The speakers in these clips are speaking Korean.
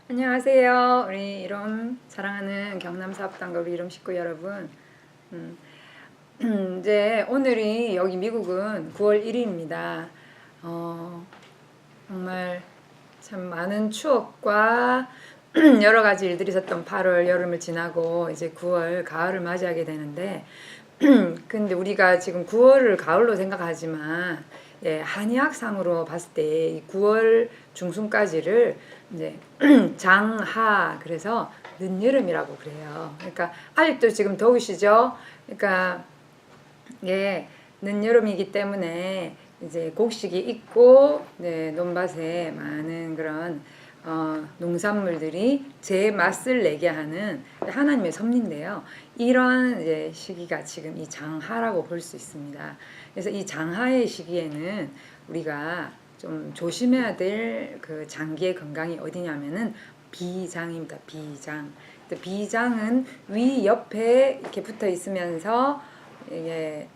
안녕하세요. 우리 이름 사랑하는 경남사업단과 우리 이름 식구 여러분. 이제 오늘이 여기 미국은 9월 1일입니다. 정말 참 많은 추억과 여러 가지 일들이 있었던 8월 여름을 지나고 이제 9월 가을을 맞이하게 되는데 근데 우리가 지금 9월을 가을로 생각하지만 한의학상으로 봤을 때 9월 중순까지를 이제 장하 그래서 늦여름이라고 그래요. 그러니까 아직도 지금 더우시죠? 그러니까 늦여름이기 때문에 이제 곡식이 있고 논밭에 많은 그런 농산물들이 제 맛을 내게 하는 하나님의 섭리인데요. 이런 이제 시기가 지금 이 장하라고 볼 수 있습니다. 그래서 이 장하의 시기에는 우리가 좀 조심해야 될 그 장기의 건강이 어디냐면은 비장입니다. 비장. 비장은 위 옆에 이렇게 붙어 있으면서 이게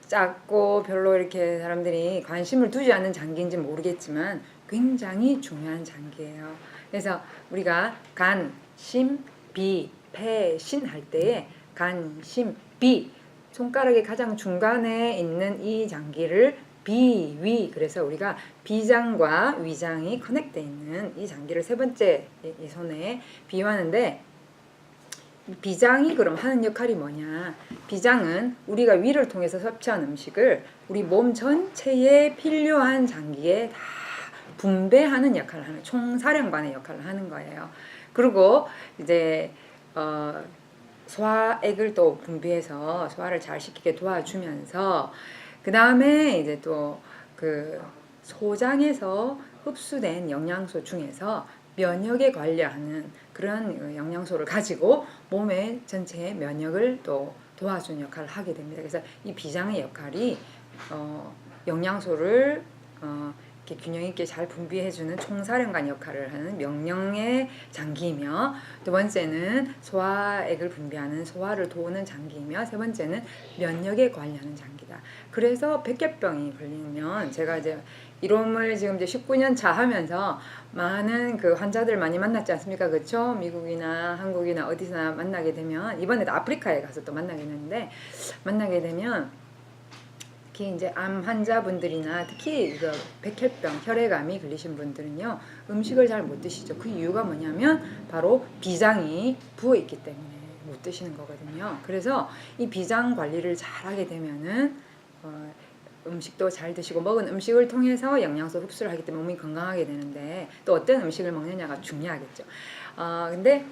작고 별로 이렇게 사람들이 관심을 두지 않는 장기인지 모르겠지만 굉장히 중요한 장기예요. 그래서 우리가 간, 심, 비, 폐, 신 할 때에 간, 심, 비 손가락의 가장 중간에 있는 이 장기를 비, 위 그래서 우리가 비장과 위장이 커넥돼 있는 이 장기를 세 번째 이 손에 비유하는데 비장이 그럼 하는 역할이 뭐냐? 비장은 우리가 위를 통해서 섭취한 음식을 우리 몸 전체에 필요한 장기에 다 분배하는 역할을 하는 총사령관의 역할을 하는 거예요. 그리고 이제 소화액을 또 분비해서 소화를 잘 시키게 도와주면서 그 다음에 이제 또 그 소장에서 흡수된 영양소 중에서 면역에 관여하는 그런 영양소를 가지고 몸의 전체의 면역을 또 도와주는 역할을 하게 됩니다. 그래서 이 비장의 역할이 영양소를 이렇게 균형 있게 잘 분비해주는 총사령관 역할을 하는 명령의 장기이며 두 번째는 소화액을 분비하는 소화를 도우는 장기이며 세 번째는 면역에 관여하는 장기다. 그래서 백혈병이 걸리면 제가 이제 이롬을 지금 이제 19년 차 하면서 많은 그 환자들 많이 만났지 않습니까? 그렇죠? 미국이나 한국이나 어디서나 만나게 되면 이번에도 아프리카에 가서 또 만나게 됐는데 만나게 되면 특히 이제 암 환자분들이나 특히 그 백혈병, 혈액암이 걸리신 분들은요 음식을 잘 못 드시죠. 그 이유가 뭐냐면 바로 비장이 부어 있기 때문에 못 드시는 거거든요. 그래서 이 비장 관리를 잘 하게 되면은 음식도 잘 드시고 먹은 음식을 통해서 영양소 흡수를 하기 때문에 몸이 건강하게 되는데 또 어떤 음식을 먹느냐가 중요하겠죠. 근데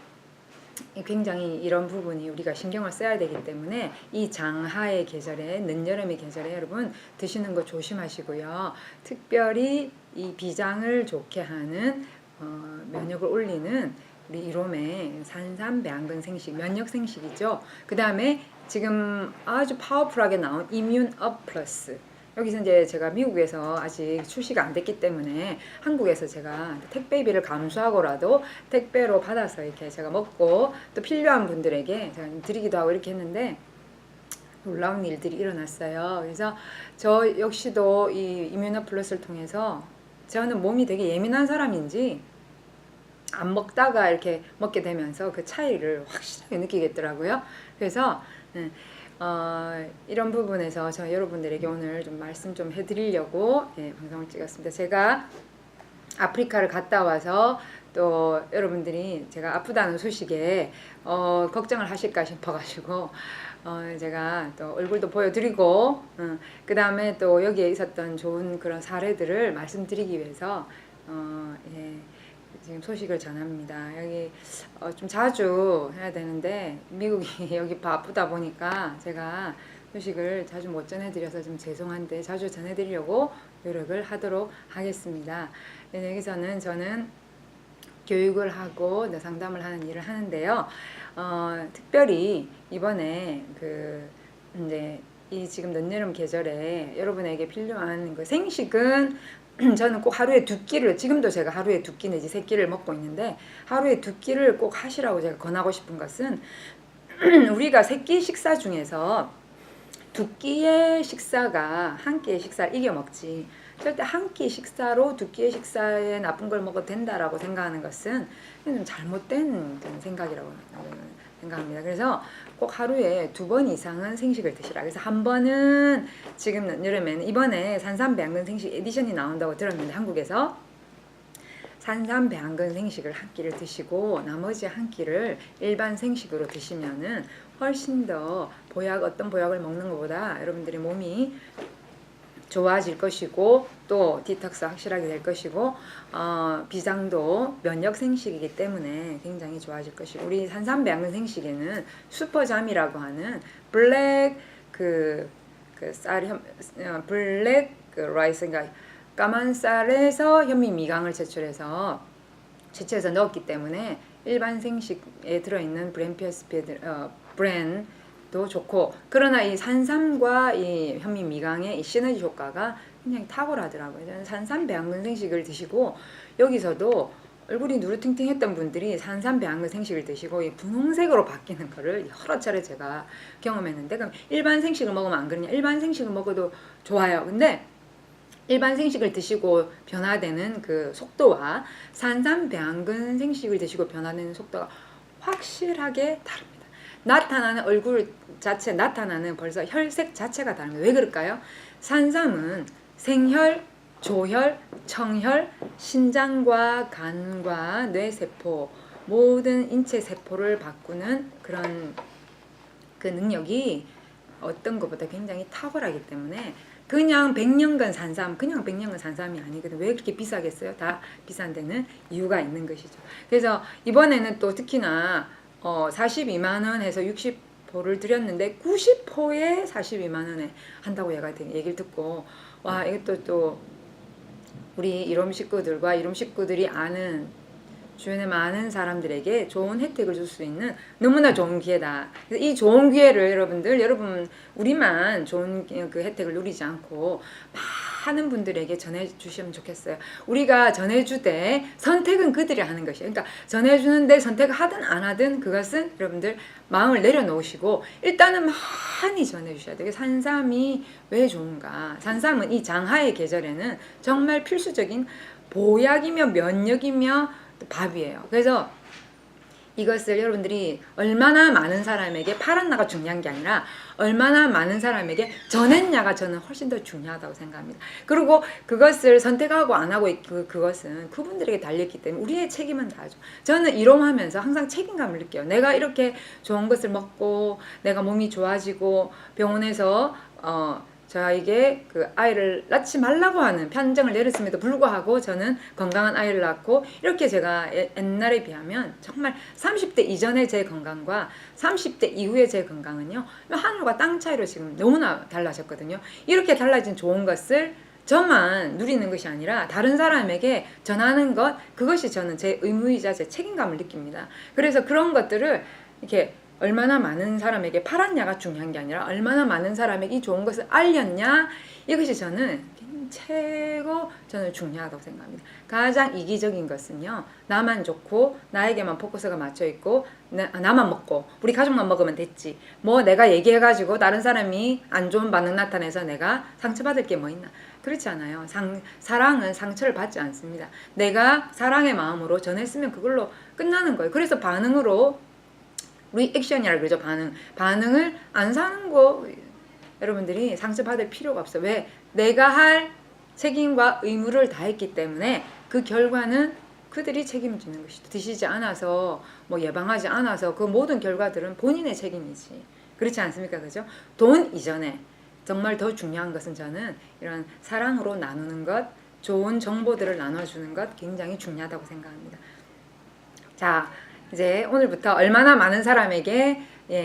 굉장히 이런 부분이 우리가 신경을 써야 되기 때문에 이 장하의 계절에 늦여름의 계절에 여러분 드시는 거 조심하시고요. 특별히 이 비장을 좋게 하는 면역을 올리는 우리 이롬의 산삼배양근 생식 면역 생식이죠. 그 다음에 지금 아주 파워풀하게 나온 이뮨 업 플러스 여기서 이제 제가 미국에서 아직 출시가 안 됐기 때문에 한국에서 제가 택배비를 감수하고라도 택배로 받아서 이렇게 제가 먹고 또 필요한 분들에게 제가 드리기도 하고 이렇게 했는데 놀라운 일들이 일어났어요. 그래서 저 역시도 이 이뮤너 플러스를 통해서 저는 몸이 되게 예민한 사람인지 안 먹다가 이렇게 먹게 되면서 그 차이를 확실하게 느끼겠더라고요. 그래서 이런 부분에서 저 여러분들에게 오늘 좀 말씀 좀 해드리려고 방송을 찍었습니다. 제가 아프리카를 갔다 와서 또 여러분들이 제가 아프다는 소식에 걱정을 하실까 싶어가지고 제가 또 얼굴도 보여드리고 그 다음에 또 여기에 있었던 좋은 그런 사례들을 말씀드리기 위해서 지금 소식을 전합니다. 여기 좀 자주 해야 되는데 미국이 여기 바쁘다 보니까 제가 소식을 자주 못 전해드려서 좀 죄송한데 자주 전해드리려고 노력을 하도록 하겠습니다. 여기서는 저는 교육을 하고 상담을 하는 일을 하는데요. 특별히 이번에 이제 이 지금 늦여름 계절에 여러분에게 필요한 그 생식은 저는 꼭 하루에 2끼를 지금도 제가 하루에 2끼 내지 3끼를 먹고 있는데 하루에 2끼를 꼭 하시라고 제가 권하고 싶은 것은 우리가 3끼 식사 중에서 2끼의 식사가 한 끼의 식사를 이겨 먹지 절대 한 끼 식사로 두 끼의 식사에 나쁜 걸 먹어도 된다라고 생각하는 것은 좀 잘못된 생각이라고 생각합니다. 그래서 꼭 하루에 2번 이상은 생식을 드시라. 그래서 한 번은 지금 여름에는 이번에 산삼배양근 생식 에디션이 나온다고 들었는데 한국에서 산삼배양근 생식을 한 끼를 드시고 나머지 한 끼를 일반 생식으로 드시면은 훨씬 더 어떤 보약을 먹는 것보다 여러분들의 몸이 좋아질 것이고 또 디톡스 확실하게 될 것이고 비장도 면역 생식이기 때문에 굉장히 좋아질 것이고 우리 산삼배양근 생식에는 슈퍼잠이라고 하는 블랙 블랙 라이스 그러니까 까만 쌀에서 현미 미강을 채취해서 넣었기 때문에 일반 생식에 들어있는 브랜도 좋고 그러나 이 산삼과 이 현미 미강의 이 시너지 효과가 굉장히 탁월하더라고요. 산삼배양근 생식을 드시고 여기서도 얼굴이 누르팅팅했던 분들이 산삼배양근 생식을 드시고 이 분홍색으로 바뀌는 거를 여러 차례 제가 경험했는데 그럼 일반 생식을 먹으면 안 그러냐? 일반 생식을 먹어도 좋아요. 근데 일반 생식을 드시고 변화되는 그 속도와 산삼배양근 생식을 드시고 변화되는 속도가 확실하게 다릅니다. 나타나는 얼굴 자체, 나타나는 벌써 혈색 자체가 다릅니다. 왜 그럴까요? 산삼은 생혈, 조혈, 청혈, 신장과 간과 뇌세포, 모든 인체 세포를 바꾸는 그런 그 능력이 어떤 것보다 굉장히 탁월하기 때문에 그냥 100년간 산삼, 그냥 100년간 산삼이 아니거든. 왜 그렇게 비싸겠어요? 다 비싼 데는 이유가 있는 것이죠. 그래서 이번에는 또 특히나 42만원 해서 60호를 드렸는데 90호에 42만원에 한다고 얘기를 듣고 와 이것도 또 우리 이롬 식구들과 이롬 식구들이 아는 주변에 많은 사람들에게 좋은 혜택을 줄 수 있는 너무나 좋은 기회다. 이 좋은 기회를 여러분 우리만 좋은 그 혜택을 누리지 않고 많은 분들에게 전해주시면 좋겠어요. 우리가 전해주되 선택은 그들이 하는 것이에요. 그러니까 전해주는데 선택을 하든 안 하든 그것은 여러분들 마음을 내려놓으시고 일단은 많이 전해주셔야 돼요. 산삼이 왜 좋은가? 산삼은 이 장하의 계절에는 정말 필수적인 보약이며 면역이며 밥이에요. 그래서 이것을 여러분들이 얼마나 많은 사람에게 팔았나가 중요한 게 아니라 얼마나 많은 사람에게 전했냐가 저는 훨씬 더 중요하다고 생각합니다. 그리고 그것을 선택하고 안 하고 그것은 그분들에게 달렸기 때문에 우리의 책임은 다죠. 저는 이롬하면서 항상 책임감을 느껴요. 내가 이렇게 좋은 것을 먹고 내가 몸이 좋아지고 병원에서 저에게 그 아이를 낳지 말라고 하는 판정을 내렸음에도 불구하고 저는 건강한 아이를 낳고 이렇게 제가 옛날에 비하면 정말 30대 이전의 제 건강과 30대 이후의 제 건강은요 하늘과 땅 차이로 지금 너무나 달라졌거든요. 이렇게 달라진 좋은 것을 저만 누리는 것이 아니라 다른 사람에게 전하는 것 그것이 저는 제 의무이자 제 책임감을 느낍니다. 그래서 그런 것들을 이렇게 얼마나 많은 사람에게 팔았냐가 중요한 게 아니라 얼마나 많은 사람에게 이 좋은 것을 알렸냐 이것이 저는 저는 중요하다고 생각합니다. 가장 이기적인 것은요 나만 좋고 나에게만 포커스가 맞춰 있고 나만 먹고 우리 가족만 먹으면 됐지 뭐 내가 얘기해가지고 다른 사람이 안 좋은 반응 나타내서 내가 상처받을 게 뭐 있나 그렇지 않아요. 사랑은 상처를 받지 않습니다. 내가 사랑의 마음으로 전했으면 그걸로 끝나는 거예요. 그래서 반응으로 리액션이라고 그러죠. 반응을 안 사는 거 여러분들이 상처받을 필요가 없어. 왜? 내가 할 책임과 의무를 다했기 때문에 그 결과는 그들이 책임을 지는 것이죠. 드시지 않아서 뭐 예방하지 않아서 그 모든 결과들은 본인의 책임이지. 그렇지 않습니까? 그죠? 돈 이전에 정말 더 중요한 것은 저는 이런 사랑으로 나누는 것, 좋은 정보들을 나눠주는 것 굉장히 중요하다고 생각합니다. 자, 이제 오늘부터 얼마나 많은 사람에게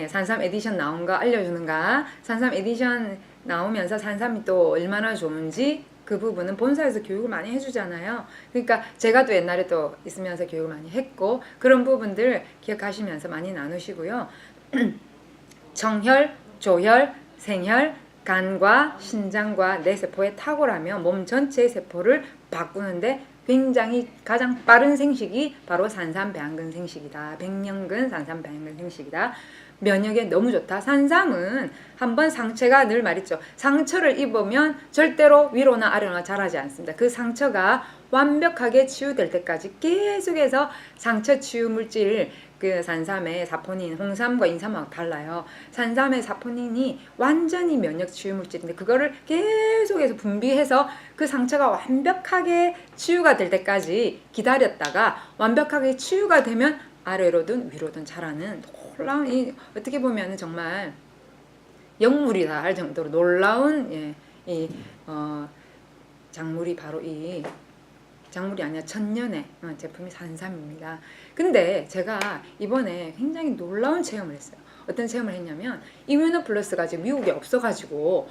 산삼 에디션 나온 거 알려주는가 산삼 에디션 나오면서 산삼이 또 얼마나 좋은지 그 부분은 본사에서 교육을 많이 해주잖아요. 그러니까 제가 또 옛날에 또 있으면서 교육을 많이 했고 그런 부분들 기억하시면서 많이 나누시고요. 청혈, 조혈, 생혈, 간과 신장과 뇌세포의 탁월하며 몸 전체의 세포를 바꾸는데 굉장히 가장 빠른 생식이 바로 산삼배양근 생식이다. 백년근 산삼배양근 생식이다. 면역에 너무 좋다. 산삼은 한번 상처가 늘 말했죠. 상처를 입으면 절대로 위로나 아래로나 자라지 않습니다. 그 상처가 완벽하게 치유될 때까지 계속해서 상처 치유 물질 그 산삼의 사포닌, 홍삼과 인삼하고 달라요. 산삼의 사포닌이 완전히 면역 치유 물질인데 그거를 계속해서 분비해서 그 상처가 완벽하게 치유가 될 때까지 기다렸다가 완벽하게 치유가 되면 아래로든 위로든 자라는 놀라운 이 어떻게 보면 정말 영물이다 할 정도로 놀라운 작물이 바로 이 작물이 아니라 천년의 제품이 산삼입니다. 근데 제가 이번에 굉장히 놀라운 체험을 했어요. 어떤 체험을 했냐면 이뮤노플러스가 지금 미국에 없어가지고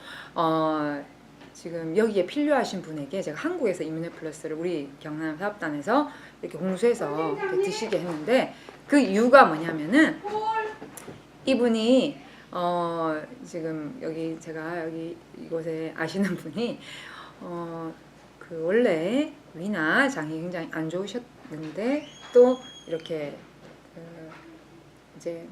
지금 여기에 필요하신 분에게 제가 한국에서 이뮤노플러스를 우리 경남 사업단에서 이렇게 공수해서 이렇게 드시게 했는데 그 이유가 뭐냐면은 이분이 지금 여기 제가 여기 이곳에 아시는 분이 그 원래 위나 장이 굉장히 안 좋으셨는데 또 이렇게 이제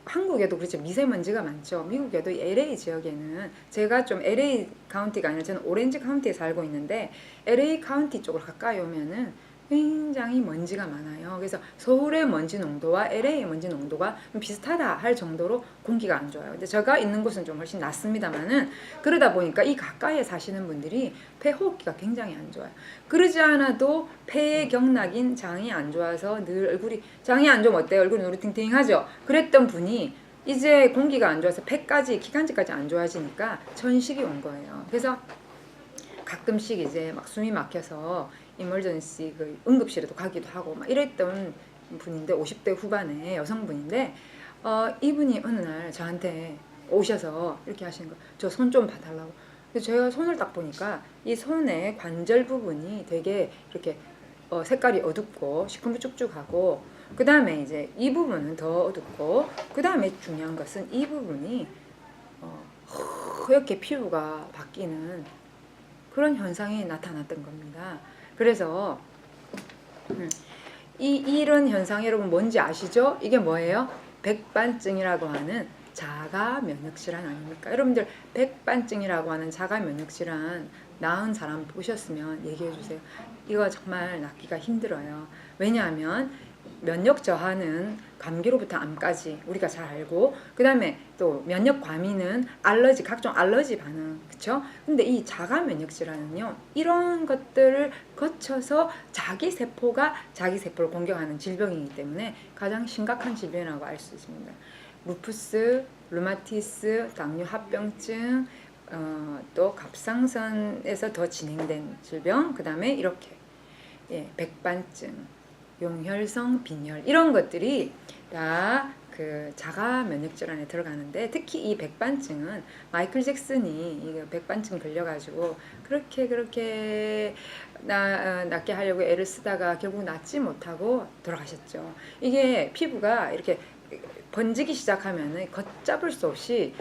한국에도 그렇죠. 미세먼지가 많죠. 미국에도 LA 지역에는 제가 좀 LA 카운티가 아니라 저는 오렌지 카운티에 살고 있는데 LA 카운티 쪽으로 가까이 오면은 굉장히 먼지가 많아요. 그래서 서울의 먼지 농도와 LA의 먼지 농도가 비슷하다 할 정도로 공기가 안 좋아요. 근데 제가 있는 곳은 좀 훨씬 낫습니다만은 그러다 보니까 이 가까이에 사시는 분들이 폐호흡기가 굉장히 안 좋아요. 그러지 않아도 폐의 경락인 장이 안 좋아서 늘 얼굴이 장이 안 좋으면 어때요? 얼굴이 노릇팅팅하죠. 그랬던 분이 이제 공기가 안 좋아서 폐까지 기관지까지 안 좋아지니까 천식이 온 거예요. 그래서 가끔씩 이제 막 숨이 막혀서 이멀전시 그 응급실에도 가기도 하고 막 이랬던 분인데 50대 후반의 여성분인데 이분이 어느 날 저한테 오셔서 이렇게 하시는 거, 저 손 좀 봐달라고. 그래서 제가 손을 딱 보니까 이 손의 관절 부분이 되게 이렇게 색깔이 어둡고 시큼쭉쭉하고 그 다음에 이제 이 부분은 더 어둡고 그 다음에 중요한 것은 이 부분이 허옇게 피부가 바뀌는 그런 현상이 나타났던 겁니다. 그래서 이런 현상 여러분 뭔지 아시죠? 이게 뭐예요? 백반증이라고 하는 자가 면역질환 아닙니까? 여러분들 백반증이라고 하는 자가 면역질환 나은 사람 보셨으면 얘기해 주세요. 이거 정말 낫기가 힘들어요. 왜냐하면 면역 저하는 감기로부터 암까지 우리가 잘 알고 그 다음에 또 면역 과민은 알러지 각종 알러지 반응 그쵸? 근데 이 자가 면역 질환은요 이런 것들을 거쳐서 자기 세포가 자기 세포를 공격하는 질병이기 때문에 가장 심각한 질병이라고 알 수 있습니다. 루푸스, 류마티스, 당뇨 합병증 또 갑상선에서 더 진행된 질병 그 다음에 이렇게 백반증 용혈성 빈혈 이런 것들이 다 그 자가 면역 질환에 들어가는데 특히 이 백반증은 마이클 잭슨이 이 백반증 걸려가지고 그렇게 낫게 하려고 애를 쓰다가 결국 낫지 못하고 돌아가셨죠. 이게 피부가 이렇게 번지기 시작하면은 걷잡을 수 없이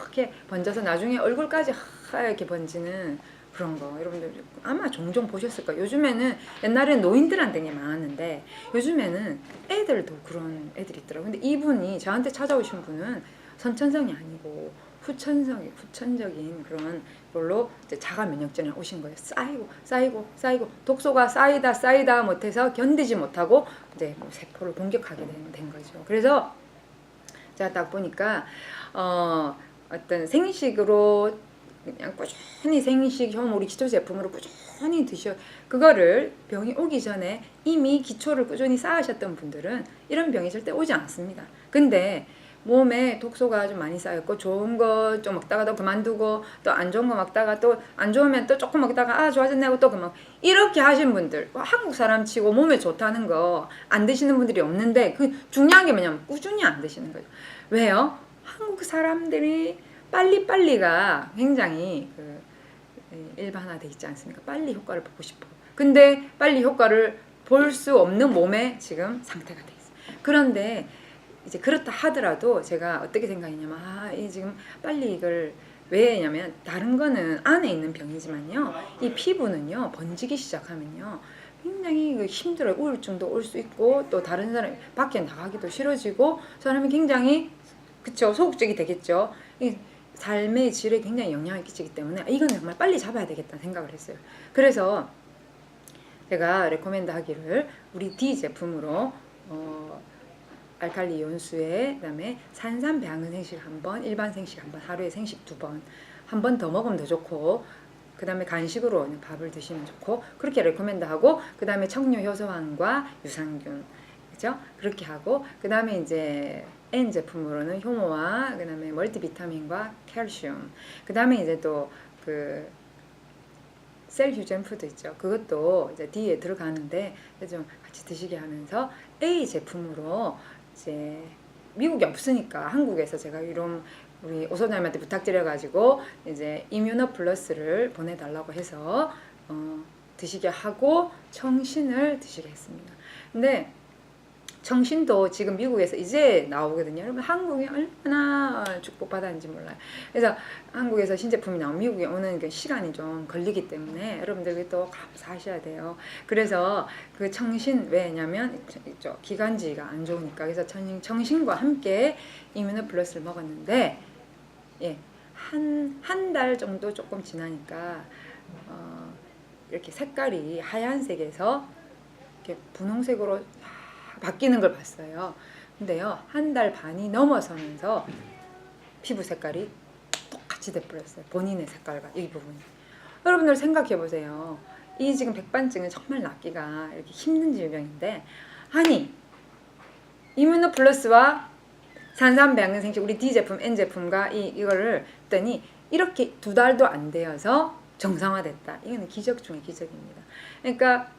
이렇게 번져서 나중에 얼굴까지 하얗게 번지는 그런 거 여러분들 아마 종종 보셨을 거예요. 요즘에는 옛날에는 노인들한테 되게 많았는데 요즘에는 애들도 그런 애들이 있더라고요. 근데 이분이 저한테 찾아오신 분은 선천성이 아니고 후천적인 그런 걸로 이제 자가 면역증이 오신 거예요. 쌓이고 독소가 쌓이다 못해서 견디지 못하고 이제 뭐 세포를 공격하게 된 거죠. 그래서 제가 딱 보니까 어떤 생식으로 그냥 꾸준히 생식 효모리 기초 제품으로 꾸준히 드셔 그거를 병이 오기 전에 이미 기초를 꾸준히 쌓으셨던 분들은 이런 병이 절대 오지 않습니다. 근데 몸에 독소가 좀 많이 쌓였고 좋은 거 좀 먹다가 또 그만두고 또 안 좋은 거 먹다가 또 안 좋으면 또 조금 먹다가 좋아졌네 하고 또 그만 이렇게 하신 분들 한국 사람 치고 몸에 좋다는 거 안 드시는 분들이 없는데 그 중요한 게 뭐냐면 꾸준히 안 드시는 거죠. 왜요? 한국 사람들이 빨리가 굉장히 일반화돼 있지 않습니까? 빨리 효과를 보고 싶어. 근데 빨리 효과를 볼 수 없는 몸의 지금 상태가 돼 있어요. 그런데 이제 그렇다 하더라도 제가 어떻게 생각했냐면 이 지금 빨리 이걸 왜냐면 다른 거는 안에 있는 병이지만요, 이 피부는요 번지기 시작하면요 굉장히 힘들어요. 우울증도 올 수 있고, 또 다른 사람 밖에 나가기도 싫어지고, 사람이 굉장히, 그쵸, 소극적이 되겠죠. 이 삶의 질에 굉장히 영향을 끼치기 때문에 이거는 정말 빨리 잡아야 되겠다는 생각을 했어요. 그래서 제가 레코멘드 하기를 우리 D 제품으로 알칼리 이온수에, 그다음에 산삼 배양근 생식 한 번, 일반 생식 한 번, 하루에 생식 2번, 한 번 더 먹으면 더 좋고, 그 다음에 간식으로 밥을 드시면 좋고, 그렇게 레코멘드 하고, 그 다음에 척류 효소환과 유산균, 그죠? 그렇게 하고, 그 다음에 이제 N 제품으로는 효모와 그 다음에 멀티비타민과 칼슘, 그 다음에 이제 또 그 셀 휴전 푸드 있죠. 그것도 이제 D에 들어가는데 좀 같이 드시게 하면서, A 제품으로 이제 미국이 없으니까 한국에서 제가 이런 우리 오소장님한테 부탁드려가지고 이제 이뮤너 플러스를 보내달라고 해서 드시게 하고 청신을 드시게 했습니다. 근데 청신도 지금 미국에서 이제 나오거든요. 여러분, 한국이 얼마나 축복받았는지 몰라요. 그래서 한국에서 신제품이 나오면 미국에 오는 그 시간이 좀 걸리기 때문에 여러분들이 또 감사하셔야 돼요. 그래서 그 청신, 왜냐면 기관지가 안 좋으니까. 그래서 청신과 함께 이뮤노 플러스를 먹었는데, 예, 한 달 정도 조금 지나니까 이렇게 색깔이 하얀색에서 이렇게 분홍색으로 바뀌는 걸 봤어요. 근데요, 한 달 반이 넘어서면서 피부 색깔이 똑같이 돼버렸어요. 본인의 색깔과 이 부분이. 여러분들 생각해 보세요. 이 지금 백반증은 정말 낫기가 이렇게 힘든 질병인데, 아니 이뮤노 플러스와 산삼 배양근 생식 우리 D 제품, N 제품과 이거를 했더니 이렇게 2달도 안 되어서 정상화됐다. 이거는 기적 중의 기적입니다. 그러니까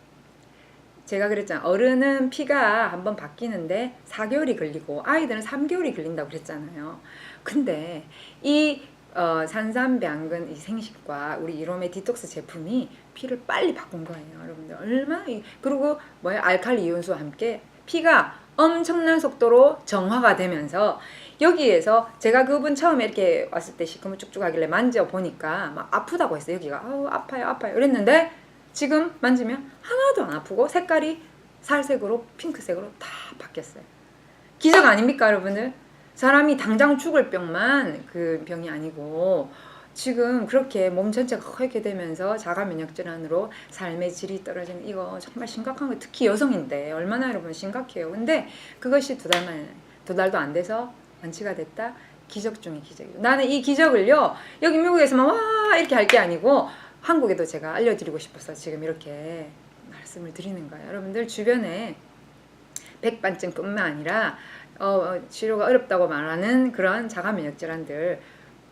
제가 그랬잖아요. 어른은 피가 한번 바뀌는데 4개월이 걸리고 아이들은 3개월이 걸린다고 그랬잖아요. 근데 이 산삼 배양근 이 생식과 우리 이로메 디톡스 제품이 피를 빨리 바꾼 거예요. 여러분들 얼마나 그리고 알칼리 이온수와 함께 피가 엄청난 속도로 정화가 되면서, 여기에서 제가 그분 처음에 이렇게 왔을 때 시커멓 쭉쭉하길래 만져보니까 막 아프다고 했어요. 여기가 아파요 이랬는데 지금 만지면 하나도 안 아프고 색깔이 살색으로 핑크색으로 다 바뀌었어요. 기적 아닙니까 여러분들? 사람이 당장 죽을 병만 그 병이 아니고 지금 그렇게 몸 전체가 허옇게 되면서 자가 면역 질환으로 삶의 질이 떨어지는, 이거 정말 심각한 거. 특히 여성인데 얼마나 여러분 심각해요. 근데 그것이 2달도 안 돼서 완치가 됐다. 기적 중의 기적이에요. 나는 이 기적을요 여기 미국에서만 와 이렇게 할 게 아니고 한국에도 제가 알려드리고 싶어서 지금 이렇게 말씀을 드리는 거예요. 여러분들 주변에 백반증뿐만 아니라 치료가 어렵다고 말하는 그런 자가 면역 질환들,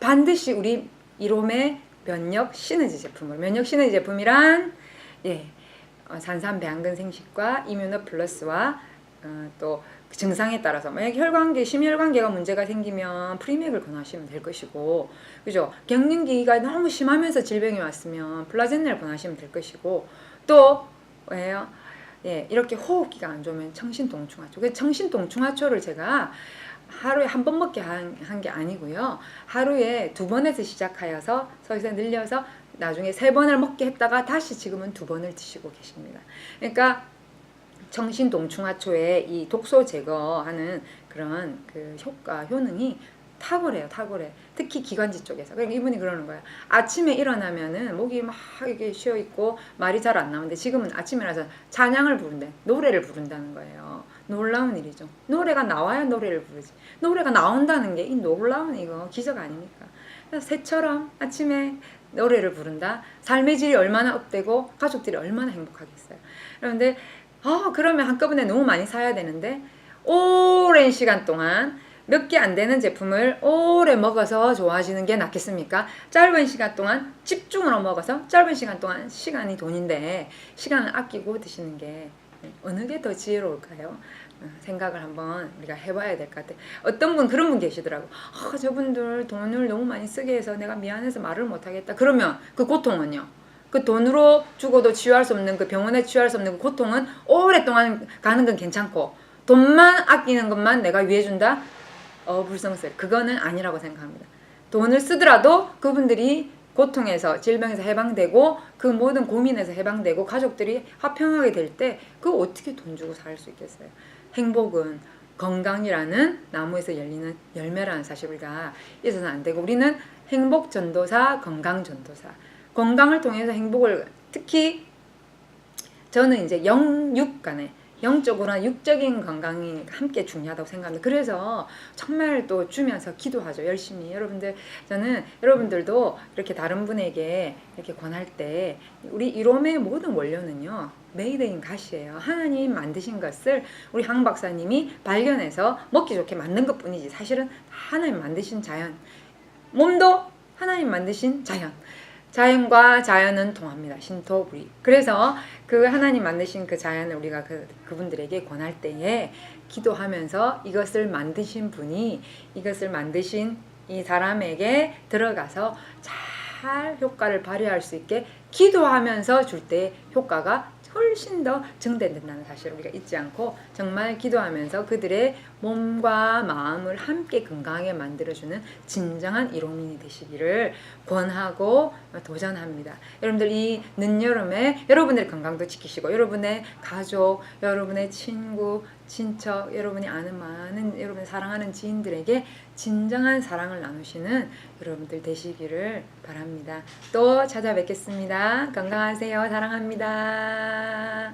반드시 우리 이롬의 면역 시너지 제품을, 면역 시너지 제품이란 산삼 배양근 생식과 이뮤노 플러스와 또 증상에 따라서 만약 혈관계, 심혈관계가 문제가 생기면 프리맥을 권하시면 될 것이고, 그죠? 경련기가 너무 심하면서 질병이 왔으면 플라젠넬 권하시면 될 것이고, 또 왜요? 이렇게 호흡기가 안 좋으면 청신동충하초. 그 청신동충하초를 제가 하루에 한 번 먹게 한 게 아니고요. 하루에 2번에서 시작하여서 서서히 늘려서 나중에 3번을 먹게 했다가 다시 지금은 2번을 드시고 계십니다. 그러니까 청신동충하초의 이 독소 제거하는 그런 그 효능이 탁월해요. 특히 기관지 쪽에서. 그러니까 이분이 그러는 거예요. 아침에 일어나면은 목이 막 이렇게 쉬어 있고 말이 잘 안 나오는데 지금은 아침에 일어나서 찬양을 부른대. 노래를 부른다는 거예요. 놀라운 일이죠. 노래가 나와야 노래를 부르지. 노래가 나온다는 게 이 놀라운 이거 기적 아닙니까? 새처럼 아침에 노래를 부른다. 삶의 질이 얼마나 업되고 가족들이 얼마나 행복하겠어요. 그런데 그러면 한꺼번에 너무 많이 사야 되는데 오랜 시간 동안 몇 개 안 되는 제품을 오래 먹어서 좋아지는 게 낫겠습니까? 짧은 시간 동안 집중으로 먹어서 짧은 시간 동안, 시간이 돈인데 시간을 아끼고 드시는 게 어느 게 더 지혜로울까요? 생각을 한번 우리가 해봐야 될 것 같아요. 어떤 분 그런 분 계시더라고. 저분들 돈을 너무 많이 쓰게 해서 내가 미안해서 말을 못하겠다. 그러면 그 고통은요? 그 돈으로 죽어도 치유할 수 없는, 그 병원에 치유할 수 없는 그 고통은 오랫동안 가는 건 괜찮고, 돈만 아끼는 것만 내가 위해준다? 불성설. 그거는 아니라고 생각합니다. 돈을 쓰더라도 그분들이 고통에서 질병에서 해방되고 그 모든 고민에서 해방되고 가족들이 화평하게 될 때 그 어떻게 돈 주고 살 수 있겠어요. 행복은 건강이라는 나무에서 열리는 열매라는 사실 우리가 잊어서는 안 되고 우리는 행복 전도사, 건강 전도사. 건강을 통해서 행복을 특히 저는 이제 영육 간에 영적으로나 육적인 건강이 함께 중요하다고 생각합니다. 그래서 정말 또 주면서 기도하죠. 열심히. 여러분들, 저는 여러분들도 이렇게 다른 분에게 이렇게 권할 때 우리 이롬의 모든 원료는요. 메이드 인 갓이에요. 하나님 만드신 것을 우리 황 박사님이 발견해서 먹기 좋게 만든 것 뿐이지 사실은 하나님 만드신 자연. 몸도 하나님 만드신 자연. 자연과 자연은 동합니다. 신토부리. 그래서 그 하나님 만드신 그 자연을 우리가 그분들에게 권할 때에 기도하면서 이것을 만드신 분이 이것을 만드신 이 사람에게 들어가서 잘 효과를 발휘할 수 있게 기도하면서 줄 때 효과가 훨씬 더 증대된다는 사실을 우리가 잊지 않고 정말 기도하면서 그들의 몸과 마음을 함께 건강하게 만들어주는 진정한 이로민이 되시기를 권하고 도전합니다. 여러분들 이 늦여름에 여러분들의 건강도 지키시고 여러분의 가족, 여러분의 친구, 친척, 여러분이 아는 많은 여러분 사랑하는 지인들에게 진정한 사랑을 나누시는 여러분들 되시기를 바랍니다. 또 찾아뵙겠습니다. 건강하세요. 사랑합니다.